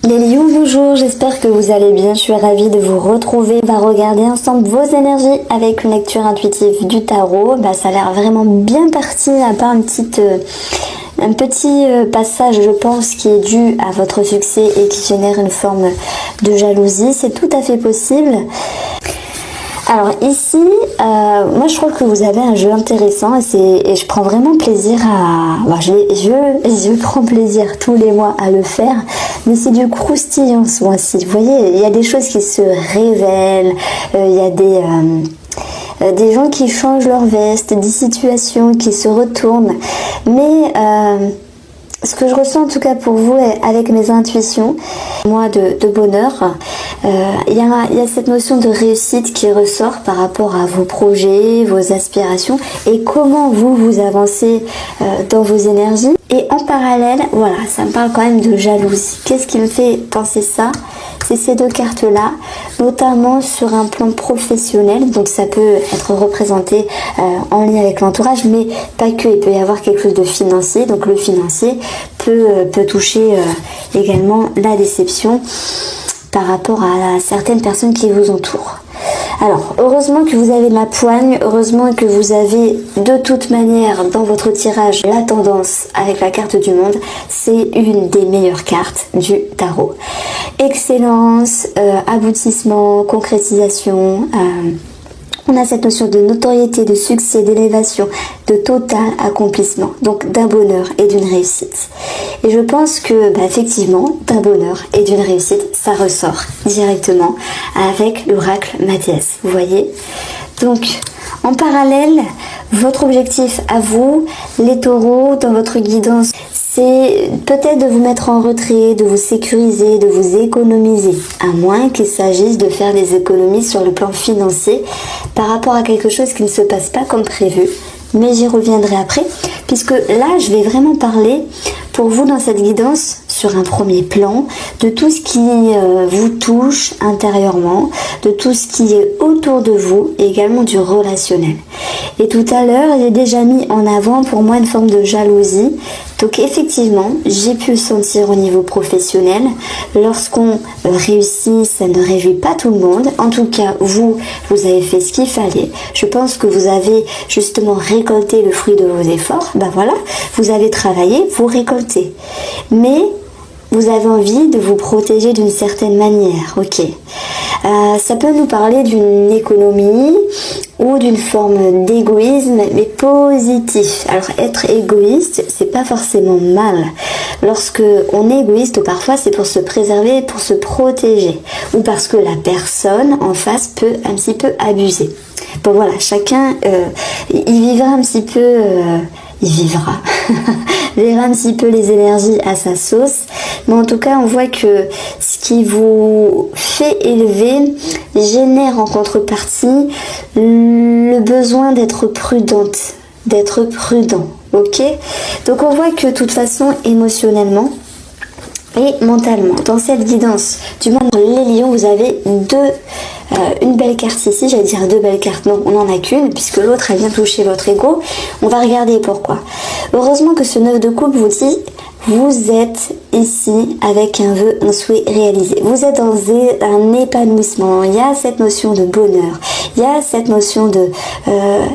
Les lions, bonjour, j'espère que vous allez bien, je suis ravie de vous retrouver. On va regarder ensemble vos énergies avec une lecture intuitive du tarot. Ça a l'air vraiment bien parti, à part un petit passage, je pense, qui est dû à votre succès et qui génère une forme de jalousie. C'est tout à fait possible. Alors ici, moi je trouve que vous avez un jeu intéressant et je prends vraiment plaisir à... je prends plaisir tous les mois à le faire, mais c'est du croustillant ce mois-ci. Vous voyez, il y a des choses qui se révèlent, il y a des gens qui changent leur veste, des situations qui se retournent, mais... ce que je ressens en tout cas pour vous avec mes intuitions, moi de bonheur, il y a cette notion de réussite qui ressort par rapport à vos projets, vos aspirations et comment vous avancez dans vos énergies. Et en parallèle, voilà, ça me parle quand même de jalousie. Qu'est-ce qui me fait penser ça ? C'est ces deux cartes-là, notamment sur un plan professionnel, donc ça peut être représenté en lien avec l'entourage, mais pas que, il peut y avoir quelque chose de financier, donc le financier peut toucher également la déception par rapport à certaines personnes qui vous entourent. Alors, heureusement que vous avez de la poigne, heureusement que vous avez de toute manière dans votre tirage la tendance avec la carte du monde, c'est une des meilleures cartes du tarot. Excellence, aboutissement, concrétisation, on a cette notion de notoriété, de succès, d'élévation, de total accomplissement, donc d'un bonheur et d'une réussite. Et je pense que, effectivement, d'un bonheur et d'une réussite, ça ressort directement avec l'oracle Mathias, vous voyez. Donc, en parallèle, votre objectif à vous, les taureaux, dans votre guidance, c'est peut-être de vous mettre en retrait, de vous sécuriser, de vous économiser, à moins qu'il s'agisse de faire des économies sur le plan financier par rapport à quelque chose qui ne se passe pas comme prévu. Mais j'y reviendrai après, puisque là, je vais vraiment parler pour vous dans cette guidance sur un premier plan de tout ce qui vous touche intérieurement, de tout ce qui est autour de vous et également du relationnel. Et tout à l'heure, j'ai déjà mis en avant pour moi une forme de jalousie. Donc effectivement, j'ai pu le sentir au niveau professionnel. Lorsqu'on réussit, ça ne réjouit pas tout le monde. En tout cas, vous avez fait ce qu'il fallait. Je pense que vous avez justement récolté le fruit de vos efforts. Voilà, vous avez travaillé, vous récoltez. Mais vous avez envie de vous protéger d'une certaine manière, ok. Ça peut nous parler d'une économie ou d'une forme d'égoïsme, mais positif. Alors être égoïste, c'est pas forcément mal. Lorsque on est égoïste, ou parfois c'est pour se préserver, pour se protéger, ou parce que la personne en face peut un petit peu abuser. Bon voilà, chacun il vivra un petit peu... il vivra, verra un petit peu les énergies à sa sauce. Mais en tout cas, on voit que ce qui vous fait élever génère en contrepartie le besoin d'être prudente, d'être prudent, ok ? Donc on voit que de toute façon, émotionnellement et mentalement, dans cette guidance du monde les lions, vous avez une belle carte ici, j'allais dire deux belles cartes, non, on n'en a qu'une, puisque l'autre a bien touché votre ego. On va regarder pourquoi. Heureusement que ce 9 de coupe vous dit, vous êtes ici avec un vœu, un souhait réalisé. Vous êtes dans un épanouissement, il y a cette notion de bonheur, il y a cette notion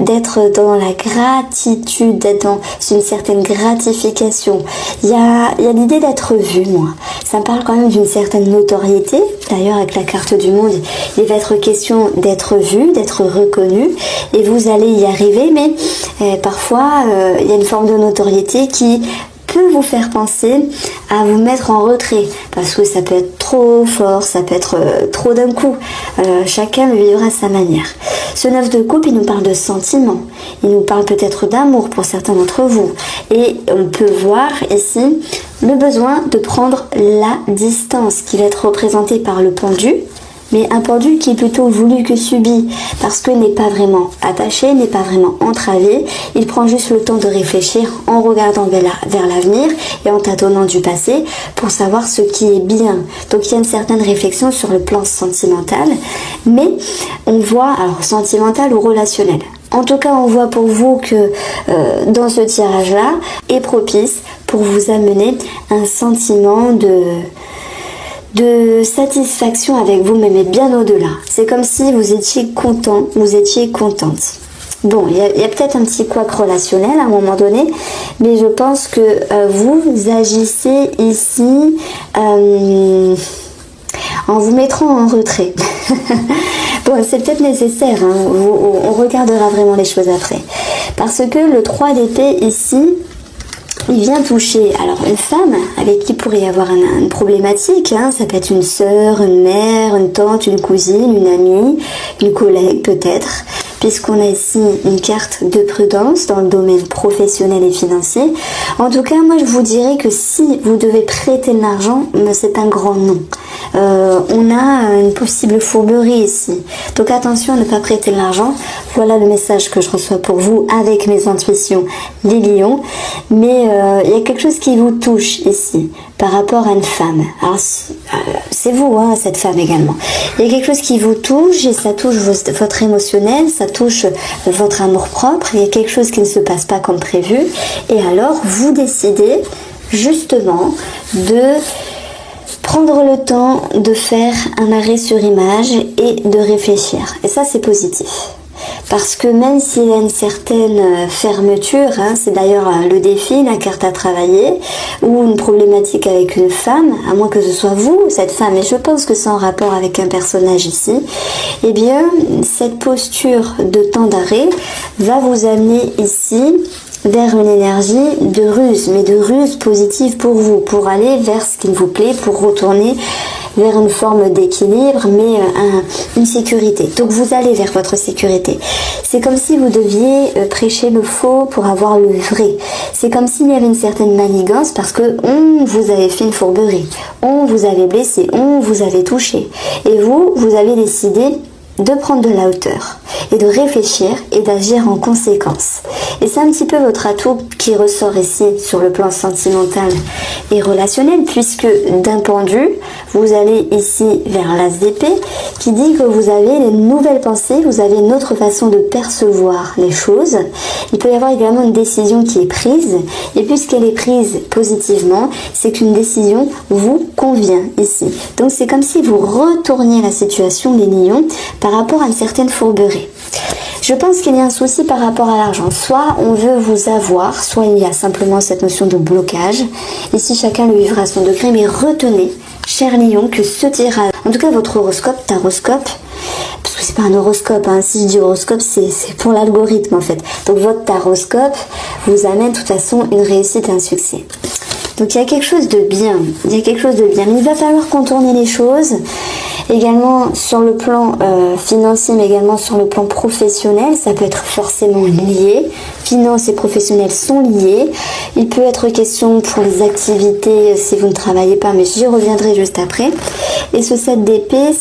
d'être dans la gratitude, d'être dans une certaine gratification. Il y a l'idée d'être vu, moi. Ça me parle quand même d'une certaine notoriété. D'ailleurs, avec la carte du monde, il va être question d'être vu, d'être reconnu, et vous allez y arriver, mais parfois, il y a une forme de notoriété qui peut vous faire penser à vous mettre en retrait, parce que ça peut être trop fort, ça peut être trop d'un coup. Chacun le vivra à sa manière. Ce 9 de coupe, il nous parle de sentiments, il nous parle peut-être d'amour pour certains d'entre vous, et on peut voir ici le besoin de prendre la distance qui va être représentée par le pendu, mais un pendu qui est plutôt voulu que subi, parce que n'est pas vraiment attaché, n'est pas vraiment entravé, il prend juste le temps de réfléchir en regardant vers l'avenir et en tâtonnant du passé pour savoir ce qui est bien. Donc il y a une certaine réflexion sur le plan sentimental, mais on voit, alors sentimental ou relationnel. En tout cas, on voit pour vous que dans ce tirage-là est propice pour vous amener un sentiment de satisfaction avec vous-même et bien au-delà. C'est comme si vous étiez content, vous étiez contente. Bon, il y a peut-être un petit couac relationnel à un moment donné, mais je pense que vous agissez ici en vous mettant en retrait. Bon, c'est peut-être nécessaire, hein. On regardera vraiment les choses après. Parce que le 3 d'épée ici, il vient toucher alors une femme avec qui pourrait y avoir une problématique, hein. Ça peut être une sœur, une mère, une tante, une cousine, une amie, une collègue peut-être, puisqu'on a ici une carte de prudence dans le domaine professionnel et financier. En tout cas, moi je vous dirais que si vous devez prêter de l'argent, c'est un grand non. On a une possible fourberie ici. Donc attention à ne pas prêter de l'argent. Voilà le message que je reçois pour vous avec mes intuitions, les lions. Mais il y a quelque chose qui vous touche ici par rapport à une femme. Alors c'est vous, hein, cette femme également. Il y a quelque chose qui vous touche et ça touche votre émotionnel, ça touche votre amour-propre. Il y a quelque chose qui ne se passe pas comme prévu. Et alors vous décidez justement de prendre le temps de faire un arrêt sur image et de réfléchir. Et ça, c'est positif. Parce que même s'il y a une certaine fermeture, hein, c'est d'ailleurs le défi, la carte à travailler, ou une problématique avec une femme, à moins que ce soit vous, cette femme, et je pense que c'est en rapport avec un personnage ici, eh bien, cette posture de temps d'arrêt va vous amener ici vers une énergie de ruse, mais de ruse positive pour vous, pour aller vers ce qui vous plaît, pour retourner vers une forme d'équilibre, mais une sécurité. Donc vous allez vers votre sécurité. C'est comme si vous deviez prêcher le faux pour avoir le vrai. C'est comme s'il y avait une certaine manigance parce que on vous avait fait une fourberie, on vous avait blessé, on vous avait touché. Et vous avez décidé de prendre de la hauteur et de réfléchir et d'agir en conséquence. Et c'est un petit peu votre atout qui ressort ici sur le plan sentimental et relationnel, puisque d'un pendu, vous allez ici vers l'as d'épée qui dit que vous avez une nouvelle pensée, vous avez une autre façon de percevoir les choses. Il peut y avoir également une décision qui est prise, et puisqu'elle est prise positivement, c'est qu'une décision vous convient ici. Donc c'est comme si vous retourniez la situation, les lions, par rapport à une certaine fourberie. Je pense qu'il y a un souci par rapport à l'argent. Soit on veut vous avoir, soit il y a simplement cette notion de blocage. Ici, chacun le vivra à son degré, mais retenez, cher lion, que ce tirage, en tout cas votre horoscope, taroscope, parce que c'est pas un horoscope, hein. Si je dis horoscope, c'est pour l'algorithme en fait. Donc votre taroscope vous amène de toute façon une réussite et un succès. Donc il y a quelque chose de bien, il y a quelque chose de bien, mais il va falloir contourner les choses, également sur le plan financier, mais également sur le plan professionnel, ça peut être forcément lié, finances et professionnels sont liés, il peut être question pour les activités si vous ne travaillez pas, mais j'y reviendrai juste après, et ce 7 d'épée,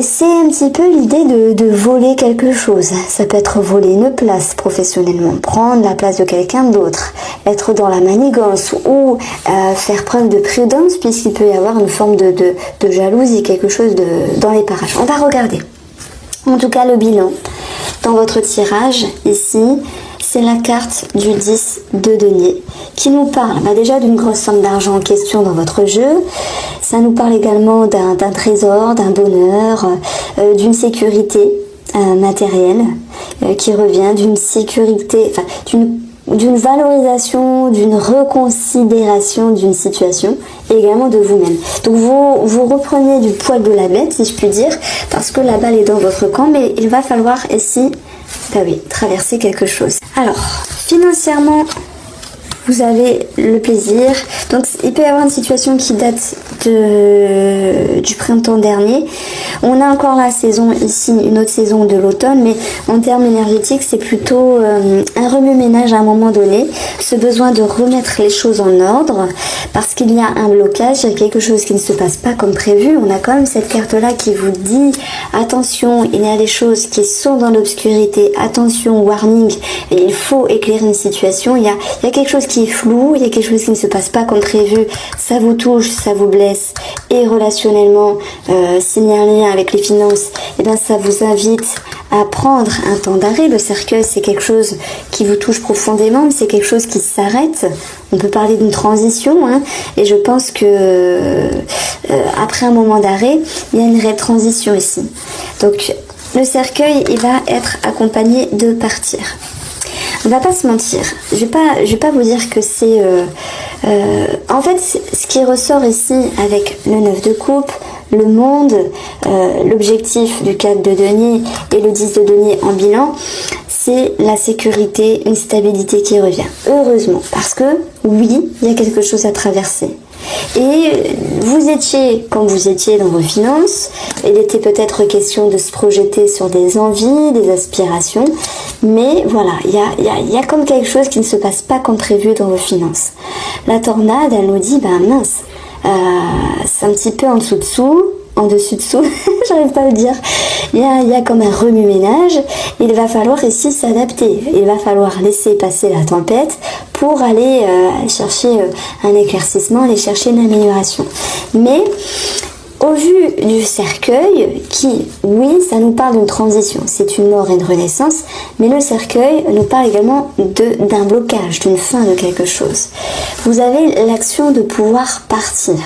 c'est un petit peu l'idée de voler quelque chose. Ça peut être voler une place professionnellement, prendre la place de quelqu'un d'autre, être dans la manigance ou faire preuve de prudence puisqu'il peut y avoir une forme de jalousie, quelque chose dans les parages. On va regarder. En tout cas, le bilan dans votre tirage ici, c'est la carte du 10 de denier qui nous parle déjà d'une grosse somme d'argent en question dans votre jeu. Ça nous parle également d'un trésor, d'un bonheur, d'une sécurité matérielle qui revient, d'une sécurité, enfin, d'une valorisation, d'une reconsidération d'une situation et également de vous-même. Donc vous reprenez du poil de la bête, si je puis dire, parce que la balle est dans votre camp, mais il va falloir ici, traverser quelque chose. Alors, financièrement, vous avez le plaisir. Donc il peut y avoir une situation qui date du printemps dernier. On a encore la saison ici, une autre saison de l'automne, mais en termes énergétiques, c'est plutôt un remue-ménage à un moment donné. Ce besoin de remettre les choses en ordre parce qu'il y a un blocage, il y a quelque chose qui ne se passe pas comme prévu. On a quand même cette carte-là qui vous dit attention, il y a des choses qui sont dans l'obscurité. Attention, warning, il faut éclairer une situation. Il y a quelque chose qui est flou, il y a quelque chose qui ne se passe pas comme prévu, ça vous touche, ça vous blesse, et relationnellement, s'il y a un lien avec les finances, et bien ça vous invite à prendre un temps d'arrêt. Le cercueil, c'est quelque chose qui vous touche profondément, mais c'est quelque chose qui s'arrête On peut parler d'une transition, hein, et je pense que après un moment d'arrêt, il y a une vraie transition ici. Donc le cercueil, il va être accompagné de partir. On va pas se mentir. Je vais pas vous dire que c'est... en fait, ce qui ressort ici avec le 9 de coupe, le monde, l'objectif du 4 de denier et le 10 de denier en bilan, c'est la sécurité, une stabilité qui revient. Heureusement, parce que oui, il y a quelque chose à traverser. Et vous étiez, quand vous étiez dans vos finances, il était peut-être question de se projeter sur des envies, des aspirations, mais voilà, il y a comme quelque chose qui ne se passe pas comme prévu dans vos finances. La tornade, elle nous dit, ben mince, c'est un petit peu en dessus-dessous, j'arrive pas à le dire. Il y a comme un remue-ménage. Il va falloir ici s'adapter. Il va falloir laisser passer la tempête pour aller chercher un éclaircissement, aller chercher une amélioration. Mais au vu du cercueil, qui, oui, ça nous parle d'une transition, c'est une mort et une renaissance, mais le cercueil nous parle également d'un blocage, d'une fin de quelque chose. Vous avez l'action de pouvoir partir.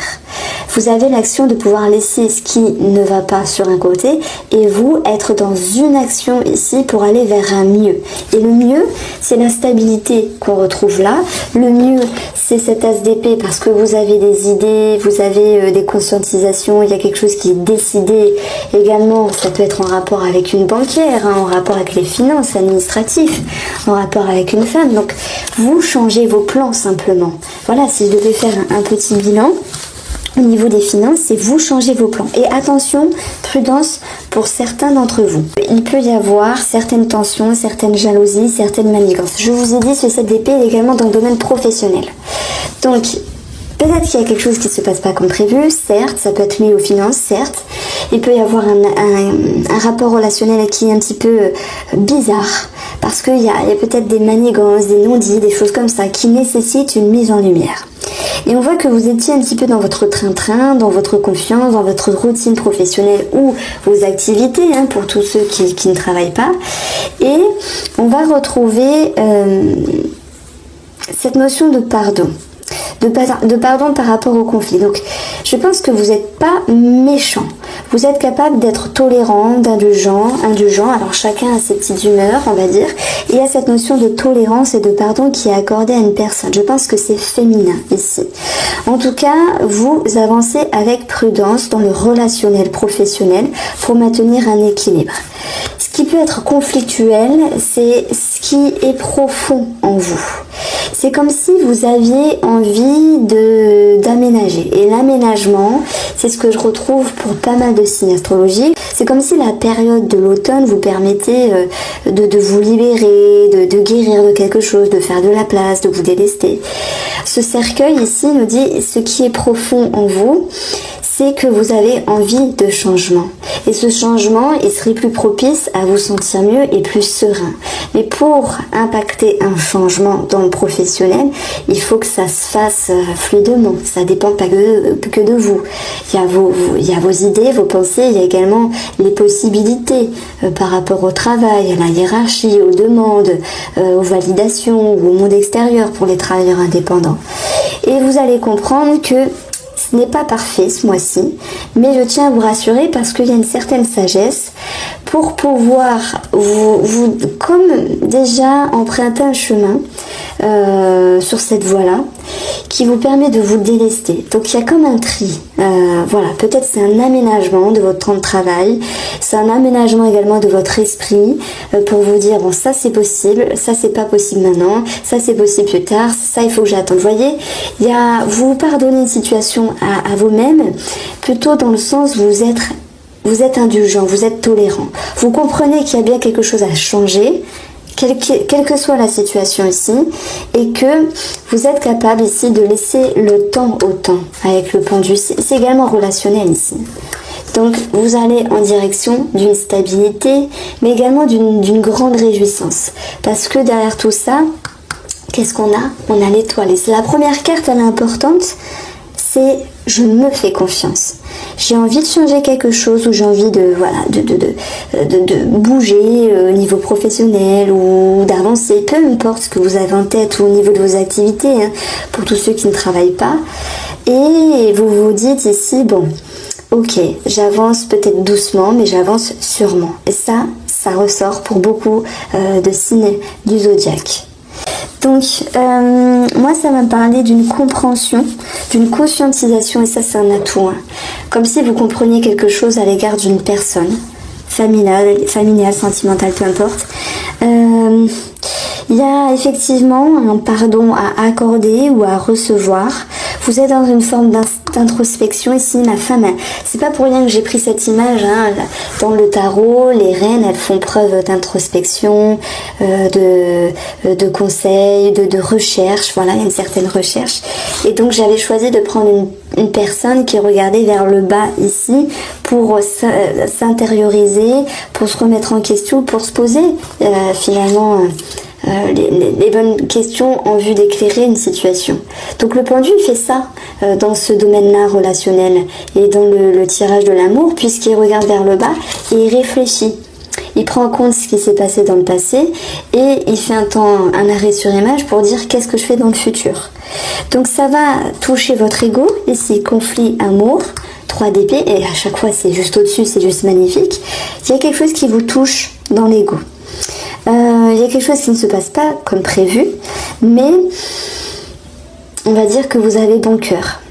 Vous avez l'action de pouvoir laisser ce qui ne va pas sur un côté et vous être dans une action ici pour aller vers un mieux. Et le mieux, c'est la stabilité qu'on retrouve là. Le mieux, c'est cet as d'épée parce que vous avez des idées, vous avez des conscientisations, il y a quelque chose qui est décidé. Également, ça peut être en rapport avec une banquière, hein, en rapport avec les finances, administratifs, en rapport avec une femme. Donc, vous changez vos plans simplement. Voilà, si je devais faire un petit bilan, au niveau des finances, c'est vous changez vos plans. Et attention, prudence pour certains d'entre vous. Il peut y avoir certaines tensions, certaines jalousies, certaines manigances. Je vous ai dit, ce 7 d'épée est également dans le domaine professionnel. Donc, peut-être qu'il y a quelque chose qui ne se passe pas comme prévu, certes, ça peut être lié aux finances, certes. Il peut y avoir un rapport relationnel qui est un petit peu bizarre, parce qu'il y a peut-être des manigances, des non-dits, des choses comme ça, qui nécessitent une mise en lumière. Et on voit que vous étiez un petit peu dans votre train-train, dans votre confiance, dans votre routine professionnelle ou vos activités, hein, pour tous ceux qui ne travaillent pas. Et on va retrouver cette notion de pardon. De pardon par rapport au conflit. Donc, je pense que vous n'êtes pas méchant. Vous êtes capable d'être tolérant, indulgent. Alors, chacun a ses petites humeurs, on va dire. Et il y a cette notion de tolérance et de pardon qui est accordée à une personne. Je pense que c'est féminin ici. En tout cas, vous avancez avec prudence dans le relationnel professionnel pour maintenir un équilibre. Ce qui peut être conflictuel, c'est ce qui est profond en vous. C'est comme si vous aviez envie d'aménager. Et l'aménagement, c'est ce que je retrouve pour pas mal de signes astrologiques. C'est comme si la période de l'automne vous permettait de vous libérer, de guérir de quelque chose, de faire de la place, de vous délester. Ce cercueil ici nous dit ce qui est profond en vous, c'est que vous avez envie de changement. Et ce changement, il serait plus propice à vous sentir mieux et plus serein. Mais pour impacter un changement dans le professionnel, il faut que ça se fasse fluidement. Ça dépend pas que de vous. Il y a vos idées, vos pensées, il y a également les possibilités par rapport au travail, à la hiérarchie, aux demandes, aux validations ou au monde extérieur pour les travailleurs indépendants. Et vous allez comprendre que ce n'est pas parfait ce mois-ci, mais je tiens à vous rassurer parce qu'il y a une certaine sagesse pour pouvoir vous comme déjà emprunter un chemin sur cette voie-là qui vous permet de vous délester. Donc il y a comme un tri. Voilà, peut-être c'est un aménagement de votre temps de travail, c'est un aménagement également de votre esprit pour vous dire bon ça c'est possible, ça c'est pas possible maintenant, ça c'est possible plus tard, ça il faut que j'attende. Vous voyez, vous pardonnez une situation à vous-même plutôt dans le sens où vous êtes indulgent, vous êtes tolérant. Vous comprenez qu'il y a bien quelque chose à changer, quelle que soit la situation ici, et que vous êtes capable ici de laisser le temps au temps avec le pendu. C'est également relationnel ici. Donc vous allez en direction d'une stabilité, mais également d'une grande réjouissance. Parce que derrière tout ça, qu'est-ce qu'on a? On a l'étoile. Et c'est la première carte, elle est importante. c'est je me fais confiance. J'ai envie de changer quelque chose ou j'ai envie de bouger au niveau professionnel ou d'avancer, peu importe ce que vous avez en tête ou au niveau de vos activités, hein, pour tous ceux qui ne travaillent pas. Et vous vous dites ici, bon, ok, j'avance peut-être doucement, mais j'avance sûrement. Et ça ressort pour beaucoup de signes du zodiaque. Donc, moi, ça m'a parlé d'une compréhension, d'une conscientisation, et ça, c'est un atout. Hein. Comme si vous compreniez quelque chose à l'égard d'une personne, familiale, sentimentale, peu importe. Il y a effectivement un pardon à accorder ou à recevoir. Vous êtes dans une forme d'introspection ici, ma femme. C'est pas pour rien que j'ai pris cette image. Hein. Dans le tarot, les reines, elles font preuve d'introspection, de conseils, de recherche. Voilà, il y a une certaine recherche. Et donc j'avais choisi de prendre une personne qui regardait vers le bas ici pour s'intérioriser, pour se remettre en question, pour se poser finalement les bonnes questions en vue d'éclairer une situation. Donc le pendu fait ça dans ce domaine-là relationnel et dans le tirage de l'amour, puisqu'il regarde vers le bas et il réfléchit. Il prend en compte ce qui s'est passé dans le passé et il fait un arrêt sur image pour dire qu'est-ce que je fais dans le futur. Donc ça va toucher votre ego, ici conflit, amour, 3 d'épée, et à chaque fois c'est juste au-dessus, c'est juste magnifique. Il y a quelque chose qui vous touche dans l'ego. Il y a quelque chose qui ne se passe pas comme prévu, mais on va dire que vous avez bon cœur.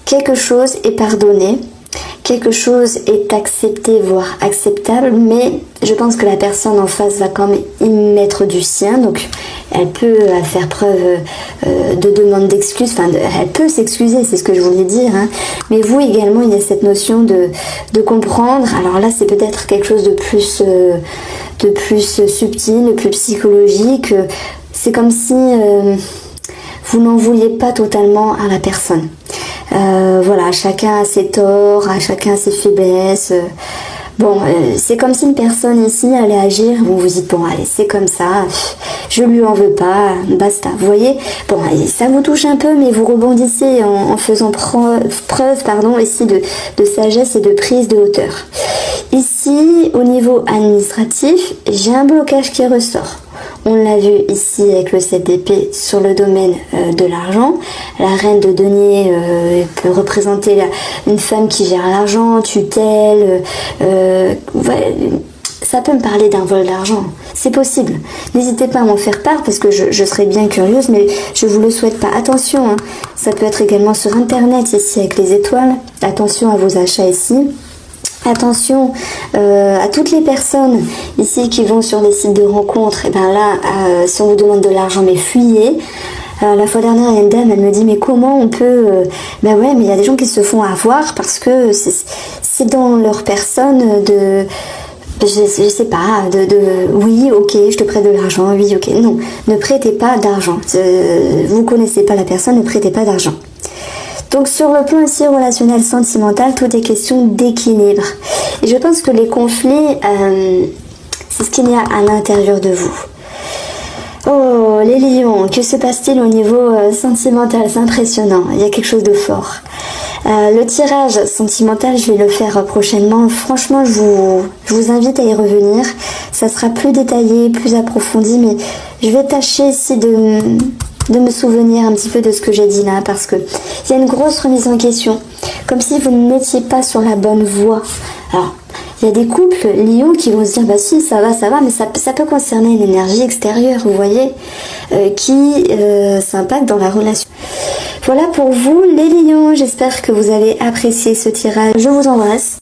Quelque chose est pardonné, quelque chose est accepté, voire acceptable, mais je pense que la personne en face va quand même y mettre du sien, donc elle peut faire preuve de demande d'excuses, enfin elle peut s'excuser, c'est ce que je voulais dire, hein. Mais vous également, il y a cette notion de comprendre. Alors là, c'est peut-être quelque chose de plus subtil, de plus psychologique. C'est comme si vous n'en vouliez pas totalement à la personne. Voilà, chacun a ses torts, chacun a ses faiblesses. C'est comme si une personne ici allait agir, vous vous dites, bon allez, c'est comme ça, je lui en veux pas, basta. Vous voyez, bon, allez, ça vous touche un peu, mais vous rebondissez en faisant preuve ici de sagesse et de prise de hauteur. Ici, au niveau administratif, j'ai un blocage qui ressort. On l'a vu ici avec le 7 d'épée sur le domaine de l'argent. La reine de denier peut représenter une femme qui gère l'argent, tutelle. Ça peut me parler d'un vol d'argent. C'est possible. N'hésitez pas à m'en faire part parce que je serais bien curieuse, mais je vous le souhaite pas. Attention, hein, ça peut être également sur internet ici avec les étoiles. Attention à vos achats ici. Attention à toutes les personnes ici qui vont sur des sites de rencontres. Et bien là, si on vous demande de l'argent, mais fuyez. La fois dernière, il y a une dame, elle me dit, mais comment on peut... Ben ouais, mais il y a des gens qui se font avoir parce que c'est dans leur personne de... Je sais pas, oui, ok, je te prête de l'argent, oui, ok. Non, ne prêtez pas d'argent. Vous connaissez pas la personne, ne prêtez pas d'argent. Donc sur le plan ici relationnel, sentimental, tout est question d'équilibre. Et je pense que les conflits, c'est ce qu'il y a à l'intérieur de vous. Oh, les lions, que se passe-t-il au niveau sentimental? C'est impressionnant, il y a quelque chose de fort. Le tirage sentimental, je vais le faire prochainement. Franchement, je vous invite à y revenir. Ça sera plus détaillé, plus approfondi, mais je vais tâcher ici de me souvenir un petit peu de ce que j'ai dit là, parce que il y a une grosse remise en question, comme si vous n'étiez pas sur la bonne voie. Alors, il y a des couples lions qui vont se dire, bah si, ça va, mais ça peut concerner une énergie extérieure, vous voyez, qui s'impacte dans la relation. Voilà pour vous les lions, j'espère que vous avez apprécié ce tirage. Je vous embrasse.